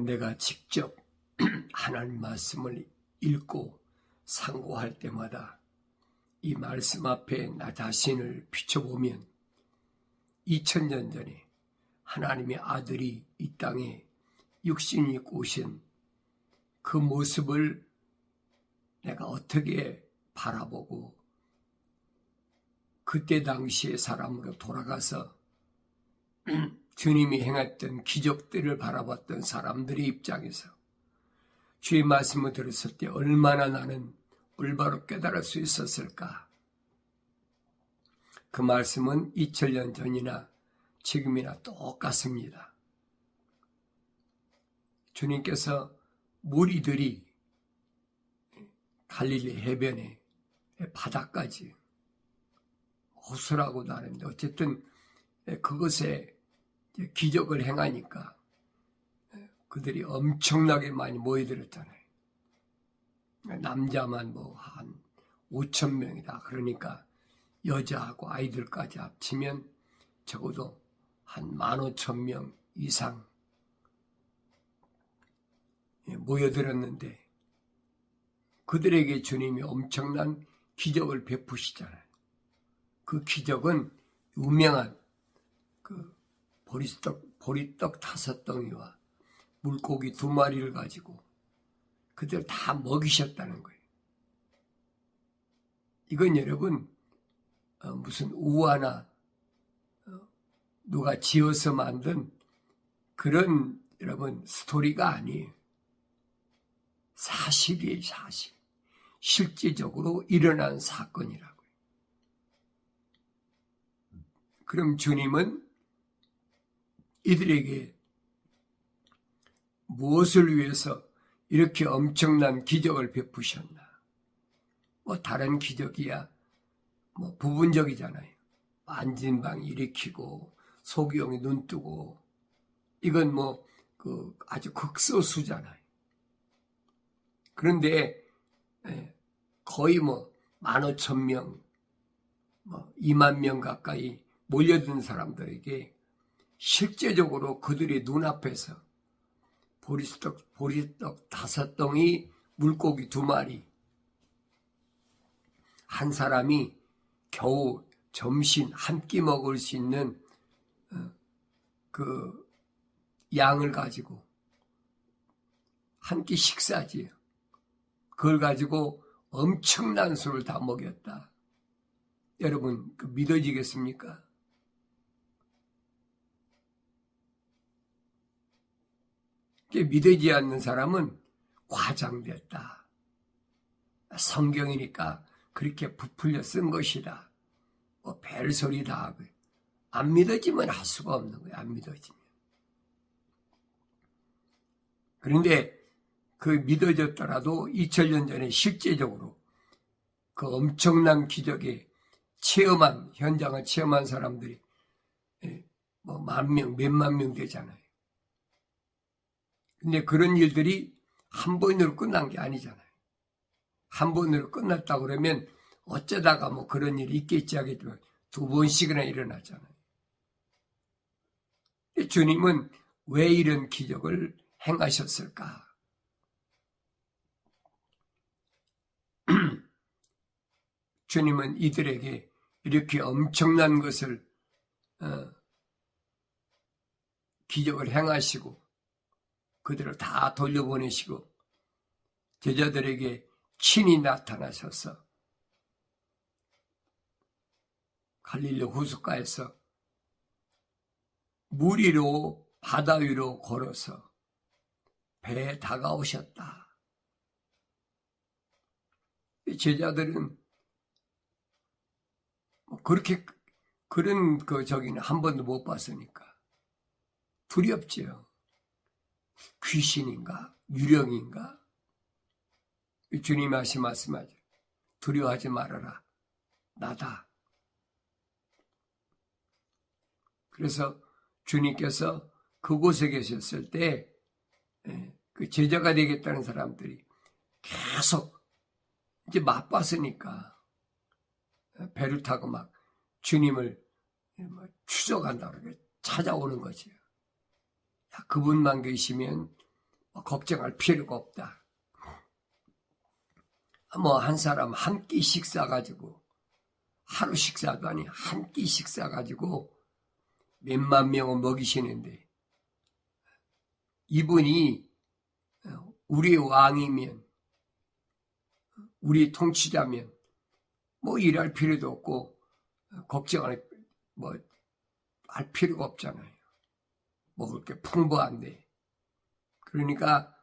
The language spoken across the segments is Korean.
내가 직접 하나님 말씀을 읽고 상고할 때마다 이 말씀 앞에 나 자신을 비춰보면 2000년 전에 하나님의 아들이 이 땅에 육신이 입고 오신 그 모습을 내가 어떻게 바라보고 그때 당시의 사람으로 돌아가서 주님이 행했던 기적들을 바라봤던 사람들의 입장에서 주의 말씀을 들었을 때 얼마나 나는 올바로 깨달을 수 있었을까. 그 말씀은 2000년 전이나 지금이나 똑같습니다. 주님께서 무리들이 갈릴리 해변에 바다까지 호수라고도 하는데 어쨌든 그것에 기적을 행하니까 그들이 엄청나게 많이 모여들었잖아요. 남자만 한 5,000명이다. 그러니까 여자하고 아이들까지 합치면 적어도 한 15,000명 이상 모여들었는데 그들에게 주님이 엄청난 기적을 베푸시잖아요. 그 기적은 유명한 그 보리떡 5덩이와 물고기 2마리를 가지고 그들 다 먹이셨다는 거예요. 이건 여러분 무슨 우화나 누가 지어서 만든 그런 여러분 스토리가 아니에요. 사실이에요, 사실. 실제적으로 일어난 사건이라고요. 그럼 주님은 이들에게 무엇을 위해서 이렇게 엄청난 기적을 베푸셨나? 다른 기적이야 부분적이잖아요. 안진방 일으키고 소경이 눈 뜨고 이건 아주 극소수잖아요. 그런데 거의 15,000명, 2만 명 가까이 몰려든 사람들에게 실제적으로 그들의 눈앞에서 보리떡 5덩이, 물고기 2마리, 한 사람이 겨우 점심 한 끼 먹을 수 있는 그 양을 가지고 한 끼 식사지요. 그걸 가지고 엄청난 수를 다 먹였다. 여러분 믿어지겠습니까? 믿어지지 않는 사람은 과장됐다. 성경이니까 그렇게 부풀려 쓴 것이다. 벨소리다. 안 믿어지면 할 수가 없는 거예요. 안 믿어지면. 그런데 그 믿어졌더라도 2000년 전에 실제적으로 그 엄청난 기적에 현장을 체험한 사람들이 10,000명, 몇만 명 되잖아요. 근데 그런 일들이 한 번으로 끝난 게 아니잖아요. 한 번으로 끝났다 그러면 어쩌다가 그런 일이 있겠지 하겠지만 2번씩이나 일어나잖아요. 주님은 왜 이런 기적을 행하셨을까? 주님은 이들에게 이렇게 엄청난 것을 기적을 행하시고 그들을 다 돌려보내시고 제자들에게 친히 나타나셔서 갈릴리 호숫가에서 물 위로 바다 위로 걸어서 배에 다가오셨다. 제자들은 그렇게 그런 저기는 한 번도 못 봤으니까 두렵지요. 귀신인가? 유령인가? 주님이 하신 말씀하죠. 두려워하지 말아라. 나다. 그래서 주님께서 그곳에 계셨을 때 그 제자가 되겠다는 사람들이 계속 이제 맛봤으니까 배를 타고 막 주님을 추적한다고 찾아오는 거죠. 그분만 계시면 걱정할 필요가 없다. 뭐 한 사람 한 끼 식사 가지고 하루 식사도 아니 한 끼 식사 가지고 몇만 명을 먹이시는데 이분이 우리의 왕이면 우리 통치자면 뭐 일할 필요도 없고 걱정할 할 필요가 없잖아요. 먹을 게 풍부한데. 그러니까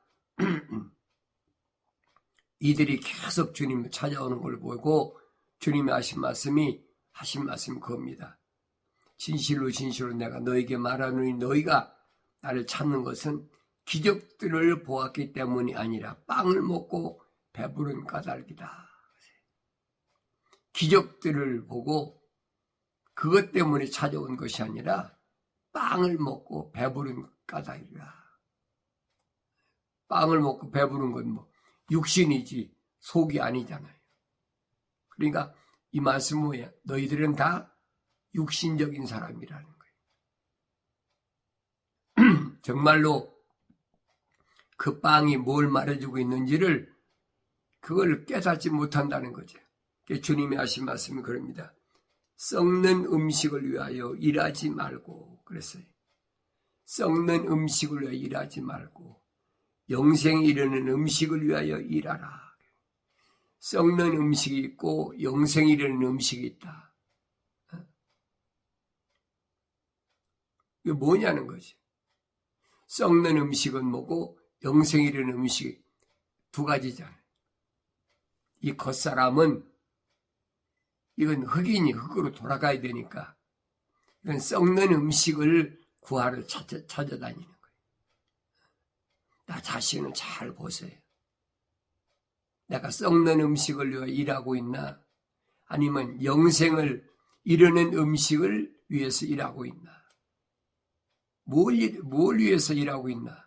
이들이 계속 주님을 찾아오는 걸 보고 주님이 하신 말씀이 그겁니다. 진실로 진실로 내가 너에게 말하노니 너희가 나를 찾는 것은 기적들을 보았기 때문이 아니라 빵을 먹고 배부른 까닭이다. 기적들을 보고 그것 때문에 찾아온 것이 아니라 빵을 먹고 배부른 까닭이다. 빵을 먹고 배부른 건 뭐 육신이지 속이 아니잖아요. 그러니까 이 말씀은 뭐야? 너희들은 다 육신적인 사람이라는 거예요. 정말로 그 빵이 뭘 말해주고 있는지를 그걸 깨닫지 못한다는 거죠. 주님이 하신 말씀이 그럽니다. 썩는 음식을 위하여 일하지 말고 그랬어요. 썩는 음식을 위하여 일하지 말고 영생에 이르는 음식을 위하여 일하라. 썩는 음식이 있고 영생에 이르는 음식이 있다. 이게 뭐냐는 거지. 썩는 음식은 뭐고 영생에 이르는 음식이 두 가지잖아요. 이 겉사람은 이건 흙이니 흙으로 돌아가야 되니까 이건 썩는 음식을 구하러 찾아다니는 거예요. 나 자신을 잘 보세요. 내가 썩는 음식을 위해 일하고 있나? 아니면 영생을 이루는 음식을 위해서 일하고 있나? 뭘 위해서 일하고 있나?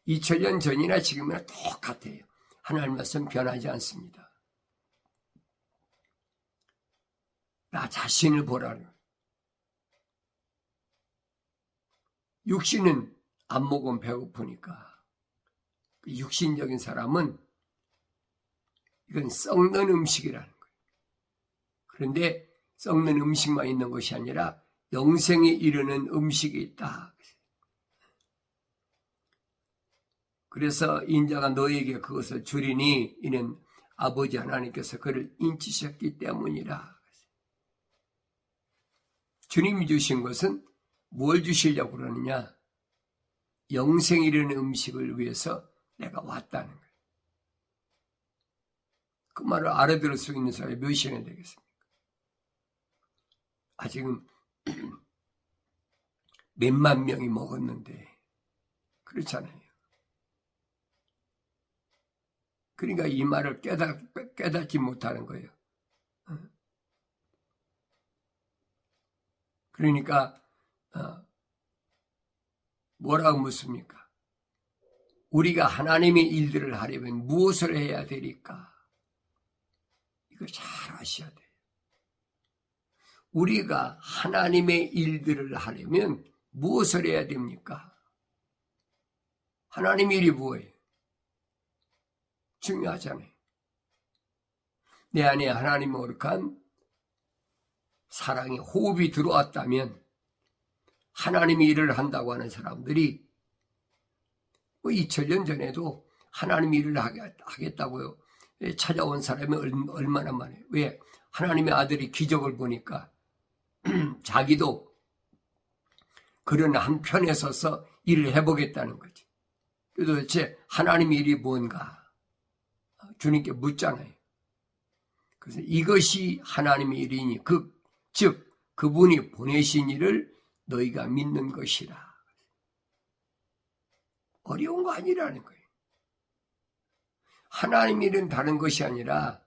2000년 전이나 지금이나 똑같아요. 하나님 말씀 변하지 않습니다. 나 자신을 보라는. 육신은 안 먹으면 배고프니까. 육신적인 사람은 이건 썩는 음식이라는 거예요. 그런데 썩는 음식만 있는 것이 아니라 영생에 이르는 음식이 있다. 그래서 인자가 너에게 그것을 주리니 이는 아버지 하나님께서 그를 인치셨기 때문이라. 주님이 주신 것은 뭘 주시려고 그러느냐? 영생에 이르는 음식을 위해서 내가 왔다는 거예요. 그 말을 알아들을 수 있는 사람이 몇이나 되겠습니까? 아직은 몇만 명이 먹었는데 그렇잖아요. 그러니까 이 말을 깨닫지 못하는 거예요. 그러니까 뭐라고 묻습니까? 우리가 하나님의 일들을 하려면 무엇을 해야 되니까? 이거 잘 아셔야 돼요. 우리가 하나님의 일들을 하려면 무엇을 해야 됩니까? 하나님의 일이 뭐예요? 중요하잖아요. 내 안에 하나님의 거룩한 사랑의 호흡이 들어왔다면 하나님의 일을 한다고 하는 사람들이 2000년 전에도 하나님의 일을 하겠다고요. 찾아온 사람이 얼마나 많아요. 왜? 하나님의 아들이 기적을 보니까 자기도 그런 한 편에 서서 일을 해보겠다는 거지. 도대체 하나님의 일이 뭔가 주님께 묻잖아요. 그래서 이것이 하나님의 일이니 즉 그분이 보내신 일을 너희가 믿는 것이라. 어려운 거 아니라는 거예요. 하나님의 일은 다른 것이 아니라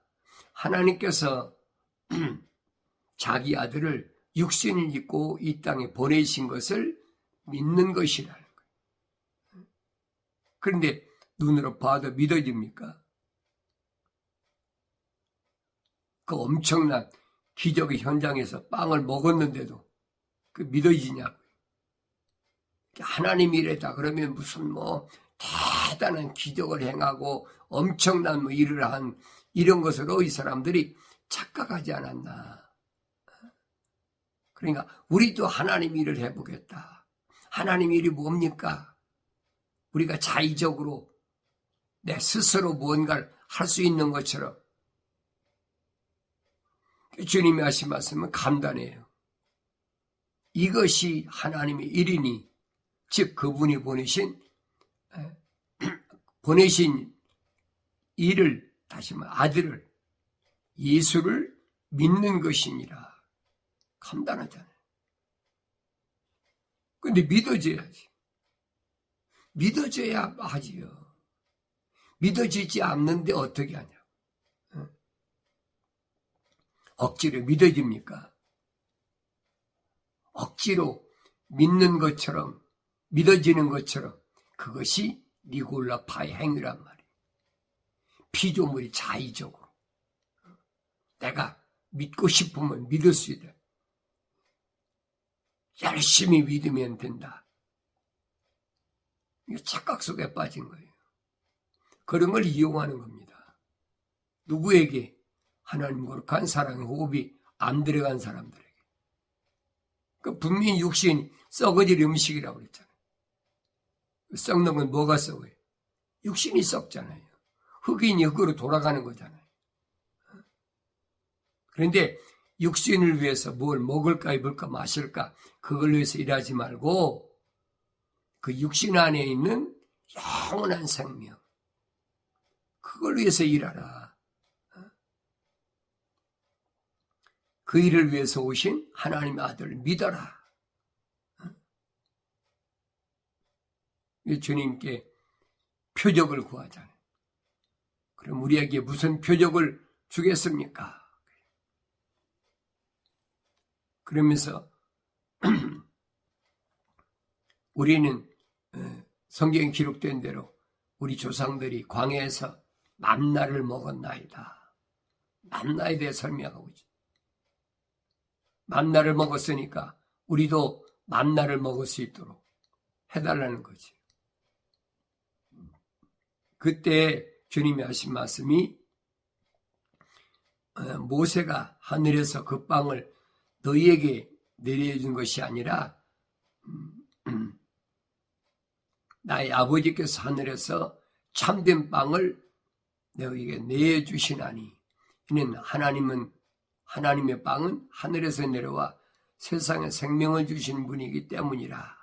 하나님께서 자기 아들을 육신을 입고 이 땅에 보내신 것을 믿는 것이라는 거예요. 그런데 눈으로 봐도 믿어집니까? 그 엄청난 기적의 현장에서 빵을 먹었는데도 그 믿어지냐고요. 하나님 일이다 그러면 무슨 대단한 기적을 행하고 엄청난 일을 한 이런 것으로 이 사람들이 착각하지 않았나. 그러니까 우리도 하나님 일을 해보겠다. 하나님 일이 뭡니까? 우리가 자의적으로 내 스스로 무언가를 할 수 있는 것처럼. 주님이 하신 말씀은 간단해요. 이것이 하나님의 일이니, 즉 그분이 보내신 일을, 다시 말해 아들을, 예수를 믿는 것이니라. 간단하잖아요. 근데 믿어져야지. 믿어져야 하지요. 믿어지지 않는데 어떻게 하냐. 억지로 믿어집니까? 억지로 믿는 것처럼, 믿어지는 것처럼, 그것이 니골라파의 행위란 말이에요. 피조물이 자의적으로. 내가 믿고 싶으면 믿을 수 있다. 열심히 믿으면 된다. 이게 착각 속에 빠진 거예요. 그런 걸 이용하는 겁니다. 누구에게? 하나님 거룩한 사랑의 호흡이 안 들어간 사람들에게. 분명히 육신이 썩어질 음식이라고 그랬잖아요. 썩는 건 뭐가 썩어요? 육신이 썩잖아요. 흑인이 흑으로 돌아가는 거잖아요. 그런데 육신을 위해서 뭘 먹을까 입을까 마실까 그걸 위해서 일하지 말고 그 육신 안에 있는 영원한 생명 그걸 위해서 일하라. 그 일을 위해서 오신 하나님의 아들을 믿어라. 주님께 표적을 구하잖아요. 그럼 우리에게 무슨 표적을 주겠습니까? 그러면서 우리는 성경에 기록된 대로 우리 조상들이 광야에서 만나를 먹었나이다. 만나에 대해 설명하고 있죠. 만나를 먹었으니까 우리도 만나를 먹을 수 있도록 해달라는 거지. 그때 주님이 하신 말씀이 모세가 하늘에서 그 빵을 너희에게 내려준 것이 아니라 나의 아버지께서 하늘에서 참된 빵을 너희에게 내주시나니 이는 하나님의 빵은 하늘에서 내려와 세상에 생명을 주신 분이기 때문이라.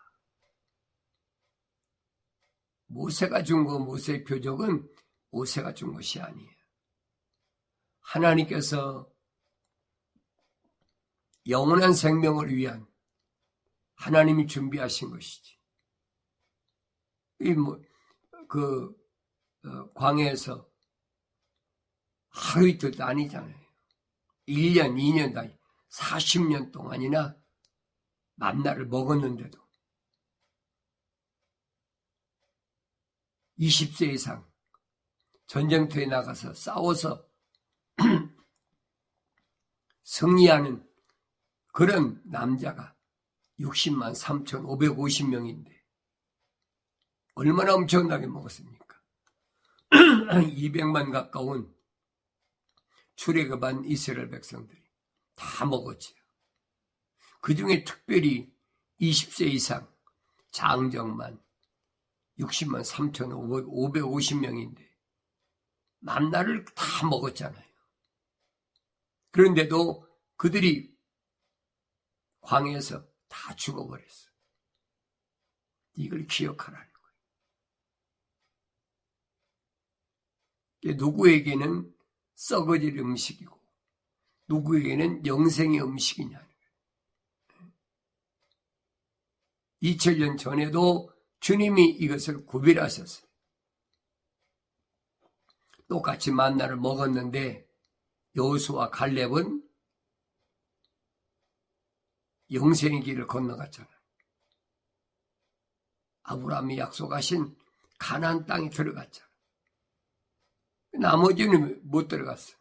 모세가 준 거, 모세의 표적은 모세가 준 것이 아니에요. 하나님께서 영원한 생명을 위한 하나님이 준비하신 것이지. 광야에서 하루 이틀도 아니잖아요. 1년, 2년도 아니 40년 동안이나 만나를 먹었는데도 20세 이상 전쟁터에 나가서 싸워서 승리하는 그런 남자가 60만 3,550명인데 얼마나 엄청나게 먹었습니까? 200만 가까운 출애굽한 이스라엘 백성들이 다 먹었지요. 그 중에 특별히 20세 이상 장정만 60만 3,550명인데 만나를 다 먹었잖아요. 그런데도 그들이 광야에서 다 죽어버렸어요. 이걸 기억하라는 거예요. 누구에게는 썩어질 음식이고 누구에게는 영생의 음식이냐는 거예요. 2000년 전에도 주님이 이것을 구별하셨어요. 똑같이 만나를 먹었는데 여호수아와 갈렙은 영생의 길을 건너갔잖아요. 아브라함이 약속하신 가나안 땅에 들어갔잖아요. 나머지는 못 들어갔어요.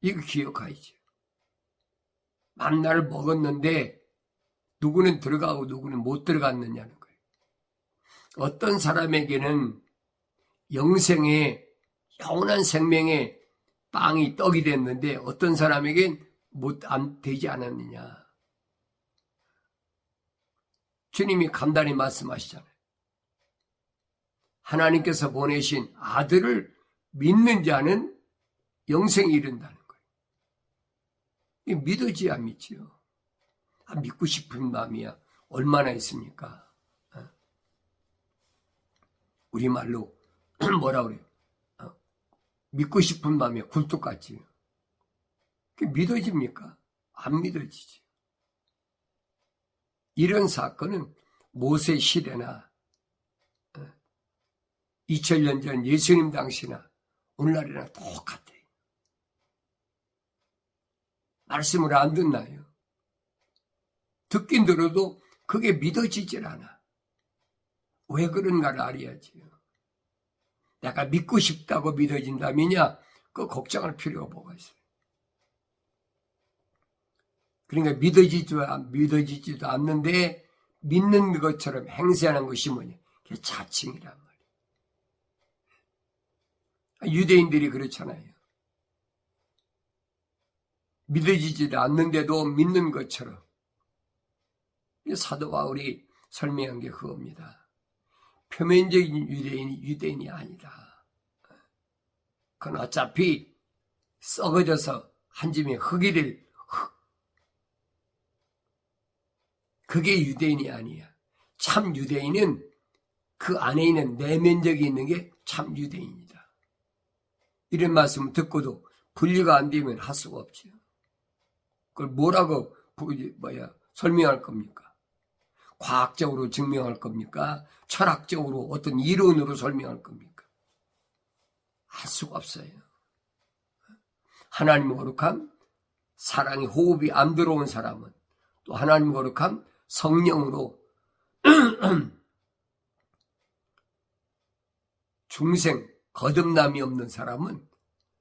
이거 기억하시죠. 만나를 먹었는데 누구는 들어가고 누구는 못 들어갔느냐는 거예요. 어떤 사람에게는 영생의 영원한 생명의 빵이 떡이 됐는데 어떤 사람에겐 안 되지 않았느냐. 주님이 간단히 말씀하시잖아요. 하나님께서 보내신 아들을 믿는 자는 영생에 이른다는 거예요. 믿어지 안 믿지요. 믿고 싶은 마음이야 얼마나 있습니까? 우리말로 뭐라 그래요? 믿고 싶은 마음이 굴뚝같지. 믿어집니까? 안 믿어지지. 이런 사건은 모세 시대나 2000년 전 예수님 당시나 오늘날이나 똑같아요. 말씀을 안 듣나요? 듣긴 들어도 그게 믿어지질 않아. 왜 그런가를 알아야지요. 내가 믿고 싶다고 믿어진다면야 그 걱정할 필요가 뭐가 있어요. 그러니까 믿어지지도 않는데 믿는 것처럼 행세하는 것이 뭐냐? 그게 자칭이란 말이에요. 유대인들이 그렇잖아요. 믿어지지도 않는데도 믿는 것처럼. 사도 바울이 설명한 게 그겁니다. 표면적인 유대인이 아니다. 그건 어차피 썩어져서 한 줌의 흙이 될 흙. 그게 유대인이 아니야. 참 유대인은 그 안에 있는 내면적이 있는 게 참 유대인이다. 이런 말씀을 듣고도 분리가 안 되면 할 수가 없죠. 그걸 뭐라고 설명할 겁니까? 과학적으로 증명할 겁니까? 철학적으로 어떤 이론으로 설명할 겁니까? 할 수가 없어요. 하나님 거룩함, 사랑의 호흡이 안 들어온 사람은 또 하나님 거룩함, 성령으로 중생, 거듭남이 없는 사람은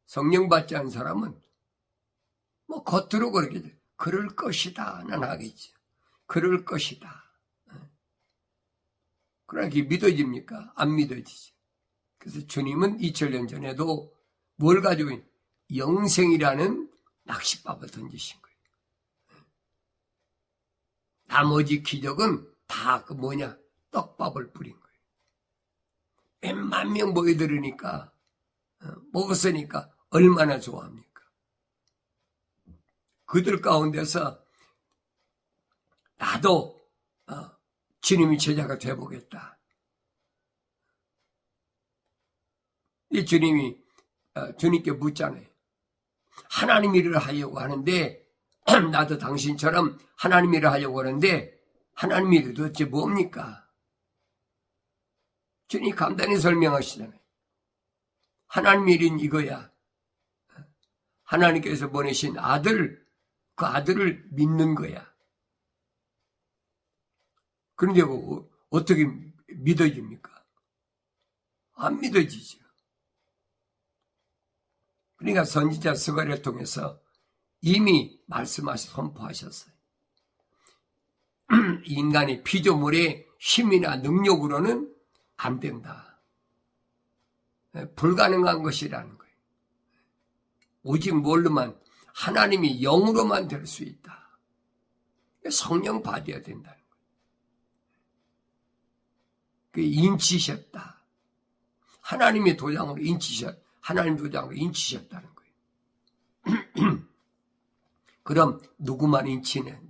성령 받지 않은 사람은 뭐 겉으로 그렇게 그럴 것이다는 하겠지. 그럴 것이다. 그러니까 믿어집니까? 안 믿어지죠. 그래서 주님은 2000년 전에도 뭘 가지고 있는 영생이라는 낚싯밥을 던지신 거예요. 나머지 기적은 다 그 뭐냐? 떡밥을 뿌린 거예요. 몇만 명 모여들으니까 먹었으니까 얼마나 좋아합니까? 그들 가운데서 나도 주님의 제자가 되어보겠다. 이 주님이 주님께 묻잖아요. 하나님 일을 하려고 하는데 나도 당신처럼 하나님 일을 하려고 하는데 하나님 일이 도대체 뭡니까? 주님이 간단히 설명하시잖아요. 하나님 일은 이거야. 하나님께서 보내신 아들, 그 아들을 믿는 거야. 그런데 어떻게 믿어집니까? 안 믿어지죠. 그러니까 선지자 스가랴를 통해서 이미 말씀하셔 선포하셨어요. 인간의 피조물의 힘이나 능력으로는 안 된다. 불가능한 것이라는 거예요. 오직 뭘로만? 하나님이 영으로만 될 수 있다. 성령 받아야 된다는 거예요. 인치셨다. 하나님의 도장으로 하나님 도장으로 인치셨다는 거예요. 그럼 누구만 인치느냐?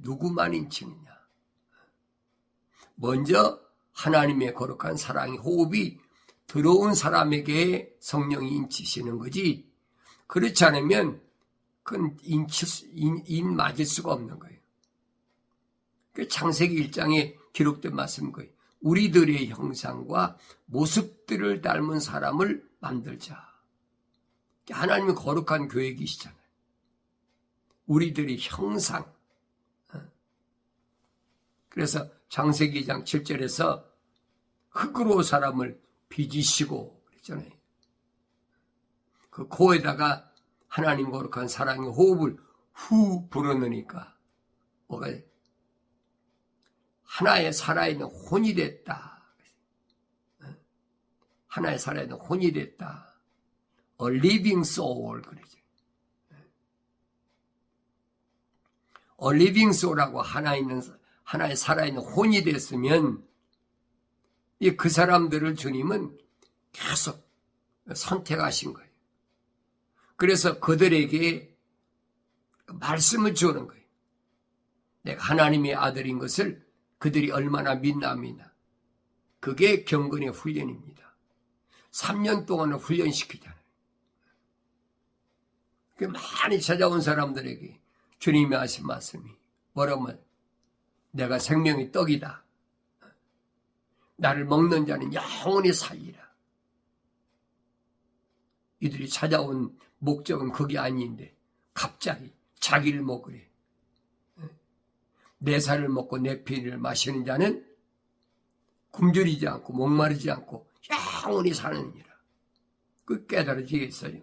먼저 하나님의 거룩한 사랑의 호흡이 들어온 사람에게 성령이 인치시는 거지. 그렇지 않으면 그건 인 맞을 수가 없는 거예요. 그 창세기 1장에 기록된 말씀인 거예요. 우리들의 형상과 모습들을 닮은 사람을 만들자. 하나님의 거룩한 계획이시잖아요. 우리들의 형상. 그래서 창세기 2장 7절에서 흙으로 사람을 빚으시고 그랬잖아요. 그 코에다가 하나님 거룩한 사랑의 호흡을 후 불어넣으니까 뭐가 하나의 살아있는 혼이 됐다. 하나의 살아있는 혼이 됐다. A living soul 그러죠. A living soul하고 하나의 살아있는 혼이 됐으면 그 사람들을 주님은 계속 선택하신 거예요. 그래서 그들에게 말씀을 주는 거예요. 내가 하나님의 아들인 것을 그들이 얼마나 믿나. 그게 경건의 훈련입니다. 3년 동안을 훈련시키잖아요. 많이 찾아온 사람들에게 주님이 하신 말씀이 뭐라면 내가 생명의 떡이다. 나를 먹는 자는 영원히 살리라. 이들이 찾아온 목적은 그게 아닌데 갑자기 자기를 먹으래. 내 살을 먹고 내 피를 마시는 자는 굶주리지 않고 목마르지 않고 영원히 사느니라. 그 깨달아지겠어요?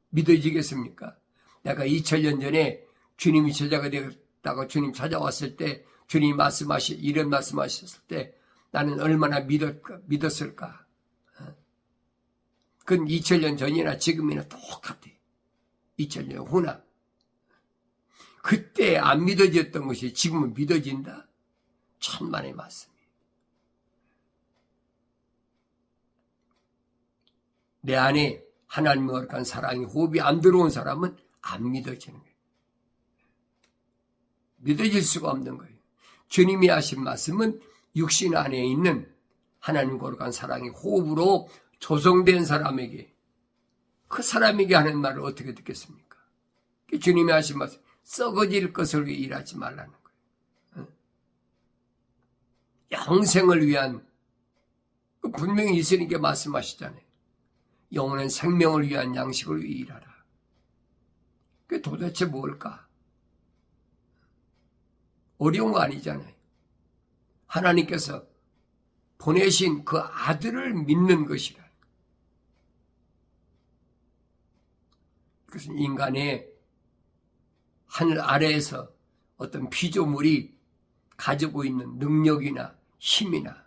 믿어지겠습니까? 내가 2000년 전에 주님이 제자가 되었다고 주님 찾아왔을 때 주님이 이런 말씀하셨을 때 나는 얼마나 믿었을까? 그건 2000년 전이나 지금이나 똑같아. 2000년 후나. 그때 안 믿어졌던 것이 지금은 믿어진다? 천만의 말씀이에요. 내 안에 하나님과 거룩한 사랑이 호흡이 안 들어온 사람은 안 믿어지는 거예요. 믿어질 수가 없는 거예요. 주님이 하신 말씀은 육신 안에 있는 하나님과 거룩한 사랑이 호흡으로 조성된 사람에게 그 사람에게 하는 말을 어떻게 듣겠습니까? 주님이 하신 말씀 썩어질 것을 위해 일하지 말라는 거예요. 영생을 위한 분명히 예수님께 말씀하시잖아요. 영원한 생명을 위한 양식을 위해 일하라. 그게 도대체 뭘까? 어려운 거 아니잖아요. 하나님께서 보내신 그 아들을 믿는 것이라. 그것은 인간의 하늘 아래에서 어떤 피조물이 가지고 있는 능력이나 힘이나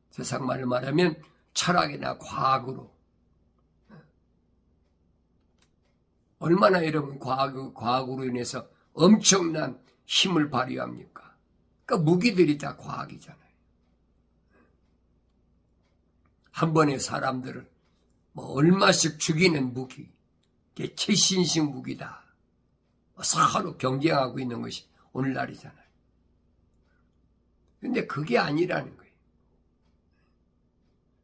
세상 말로 말하면 철학이나 과학으로 얼마나 여러분 과학으로 인해서 엄청난 힘을 발휘합니까? 그러니까 무기들이 다 과학이잖아요. 한 번에 사람들을 얼마씩 죽이는 무기, 그게 최신식 무기다. 서로 경쟁하고 있는 것이 오늘날이잖아요. 근데 그게 아니라는 거예요.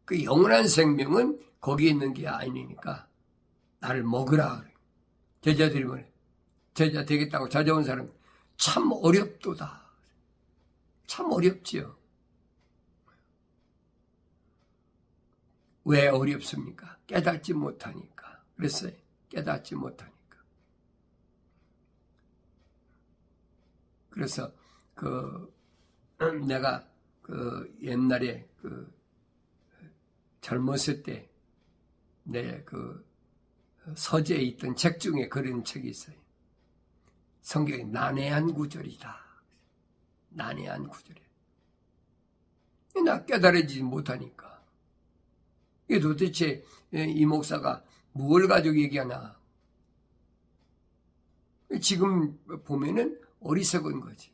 그 영원한 생명은 거기에 있는 게 아니니까 나를 먹으라 그래요. 제자들이 뭐래? 제자 되겠다고 찾아온 사람 참 어렵도다. 참 어렵지요. 왜 어렵습니까? 깨닫지 못하니까. 그랬어요. 깨닫지 못하니까. 그래서 내가 옛날에 젊었을 때 내 서재에 있던 책 중에 그런 책이 있어요. 성경이 난해한 구절이다. 난해한 구절이야. 나 깨달아지지 못하니까. 이게 도대체 이 목사가 뭘 가지고 얘기하나. 지금 보면은 어리석은 거지.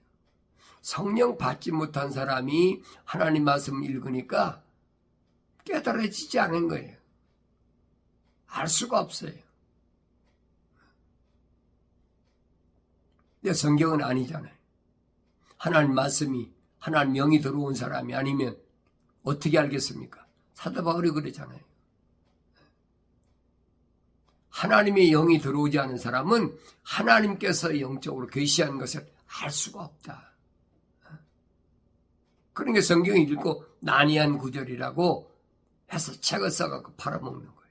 성령 받지 못한 사람이 하나님 말씀 읽으니까 깨달아지지 않은 거예요. 알 수가 없어요. 근데 성경은 아니잖아요. 하나님 말씀이 하나님 영이 들어온 사람이 아니면 어떻게 알겠습니까? 사도 바울이 그러잖아요. 하나님의 영이 들어오지 않은 사람은 하나님께서 영적으로 계시한 것을 알 수가 없다. 그러니까 성경 읽고 난해한 구절이라고 해서 책을 써갖고 팔아먹는 거예요.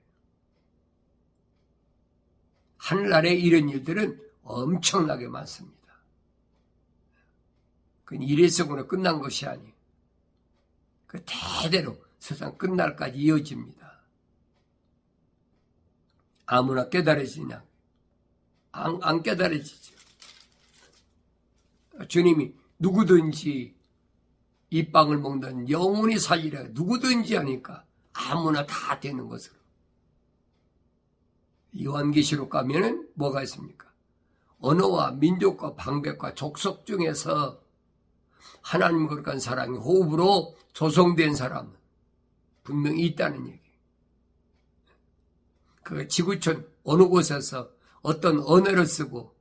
하늘나라에 이런 일들은 엄청나게 많습니다. 그건 일회성으로 끝난 것이 아니에요. 그 대대로 세상 끝날까지 이어집니다. 아무나 깨달아지냐? 안 깨달아지죠. 주님이 누구든지 이 빵을 먹는 영원히 살리라. 누구든지 하니까 아무나 다 되는 것으로. 요한계시록 가면은 뭐가 있습니까? 언어와 민족과 방백과 족속 중에서 하나님 거룩한 사랑의 호흡으로 조성된 사람은 분명히 있다는 얘기. 그 지구촌 어느 곳에서 어떤 언어를 쓰고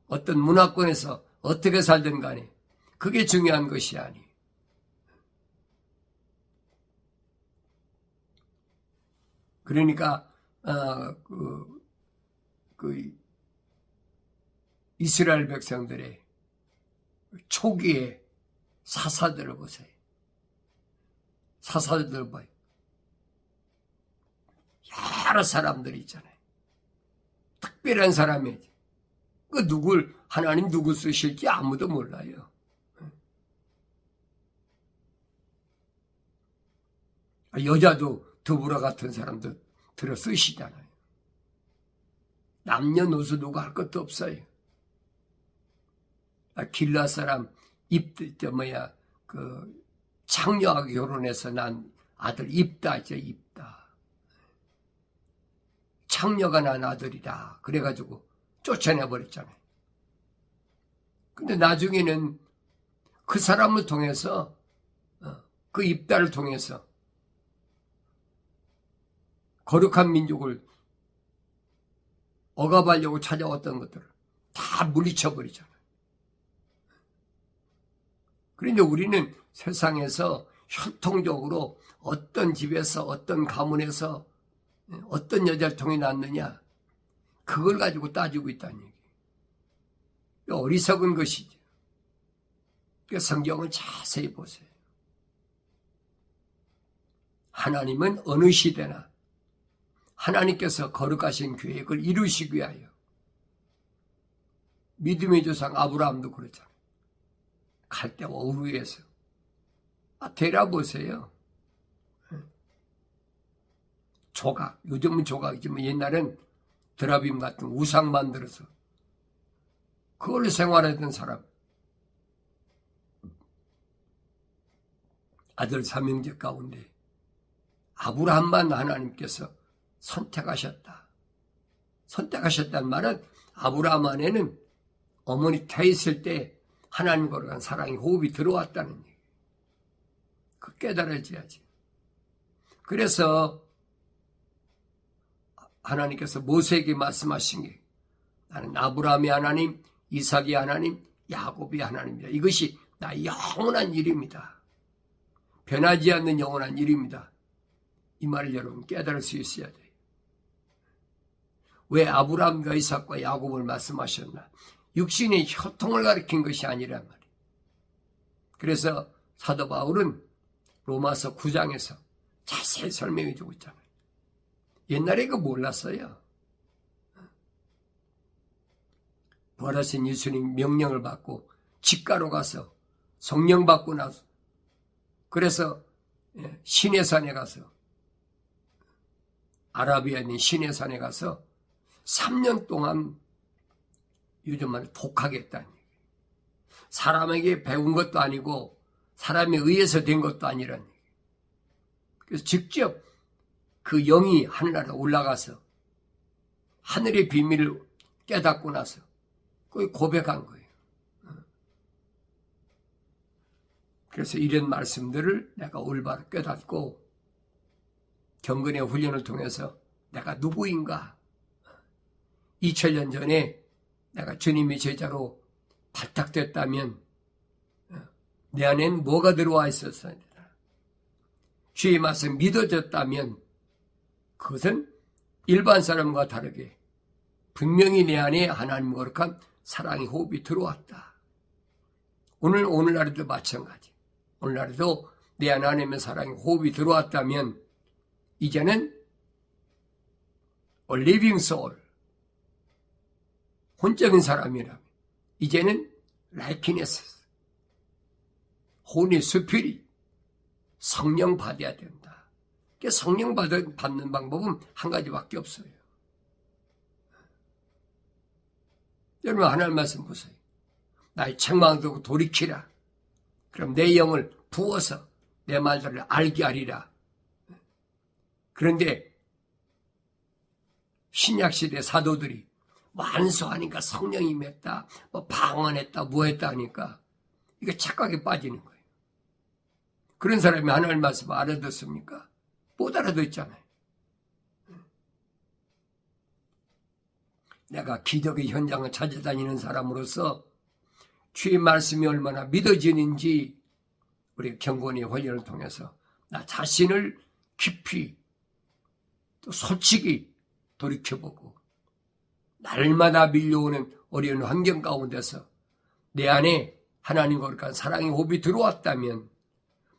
어떤 문화권에서 어떻게 살든 간에 그게 중요한 것이 아니에요. 그러니까 이스라엘 백성들의 초기의 사사들을 보세요. 사사들을 봐요. 여러 사람들이 있잖아요. 특별한 사람이지. 하나님 누구 쓰실지 아무도 몰라요. 여자도 드보라 같은 사람도 들어 쓰시잖아요. 남녀노소 누가 할 것도 없어요. 길라 사람 창녀하고 결혼해서 난 아들 입다. 창녀가 난 아들이다. 그래가지고 쫓아내버렸잖아요. 근데 나중에는 그 사람을 통해서, 그 입다를 통해서 거룩한 민족을 억압하려고 찾아왔던 것들을 다 물리쳐버리잖아요. 그런데 우리는 세상에서 혈통적으로 어떤 집에서 어떤 가문에서 어떤 여자를 통해 낳느냐 그걸 가지고 따지고 있다는 얘기. 어리석은 것이죠. 성경을 자세히 보세요. 하나님은 어느 시대나 하나님께서 거룩하신 계획을 이루시기 위하여 믿음의 조상 아브라함도 그렇잖아요. 갈대와 우르에서 되라 보세요. 조각, 요즘은 조각이지만 옛날엔 드라빔 같은 우상 만들어서 그걸로 생활하던 사람. 아들 삼형제 가운데 아브라함만 하나님께서 선택하셨다. 선택하셨다는 말은 아브라함 안에는 어머니 태 있을 때 하나님 거룩한 사랑의 호흡이 들어왔다는 얘기. 그 깨달아져야지. 그래서 하나님께서 모세에게 말씀하신 게 나는 아브라함의 하나님, 이삭의 하나님, 야곱의 하나님이다. 이것이 나의 영원한 일입니다. 변하지 않는 영원한 일입니다. 이 말을 여러분 깨달을 수 있어야 돼요. 왜 아브라함과 이삭과 야곱을 말씀하셨나? 육신의 혈통을 가리킨 것이 아니란 말이에요. 그래서 사도 바울은 로마서 9장에서 자세히 설명해 주고 있잖아요. 옛날에 그거 몰랐어요. 부활하신 예수님 명령을 받고 직가로 가서 성령 받고 나서 그래서 시내산에 가서 아라비아에 있는 시내산에 가서 3년 동안 요즘 말로 독하게 했다는 얘기예요. 사람에게 배운 것도 아니고 사람에 의해서 된 것도 아니라는 얘기예요. 그래서 직접 그 영이 하늘나라에 올라가서 하늘의 비밀을 깨닫고 나서 거기 고백한 거예요. 그래서 이런 말씀들을 내가 올바로 깨닫고 경건의 훈련을 통해서 내가 누구인가? 2000년 전에 내가 주님의 제자로 발탁됐다면 내 안엔 뭐가 들어와 있었어야 되나? 주의 말씀 믿어졌다면 그것은 일반 사람과 다르게 분명히 내 안에 하나님 거룩한 사랑의 호흡이 들어왔다. 오늘날에도 마찬가지. 오늘날에도 내 안에 하나님의 사랑의 호흡이 들어왔다면 이제는 a living soul, 혼적인 사람이라면 이제는 likeness, Holy Spirit, 성령 받아야 된다. 성령 받는 방법은 한 가지밖에 없어요. 여러분 하나님 말씀 보세요. 나의 책망을 듣고 돌이키라. 그럼 내 영을 부어서 내 말들을 알게 하리라. 그런데 신약시대 사도들이 완수하니까 성령이 맺다, 뭐 방언했다, 뭐했다 하니까 이거 착각에 빠지는 거예요. 그런 사람이 하나님 말씀 알아듣습니까? 못 알아듣잖아요. 내가 기적의 현장을 찾아다니는 사람으로서 주의 말씀이 얼마나 믿어지는지 우리 경건의 훈련을 통해서 나 자신을 깊이 또 솔직히 돌이켜보고 날마다 밀려오는 어려운 환경 가운데서 내 안에 하나님과 거룩한 사랑의 호흡이 들어왔다면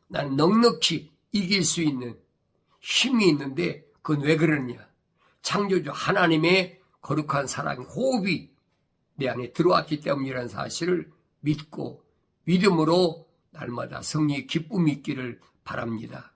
난 넉넉히 이길 수 있는 힘이 있는데 그건 왜 그러느냐? 창조주 하나님의 거룩한 사랑의 호흡이 내 안에 들어왔기 때문이라는 사실을 믿고 믿음으로 날마다 승리의 기쁨이 있기를 바랍니다.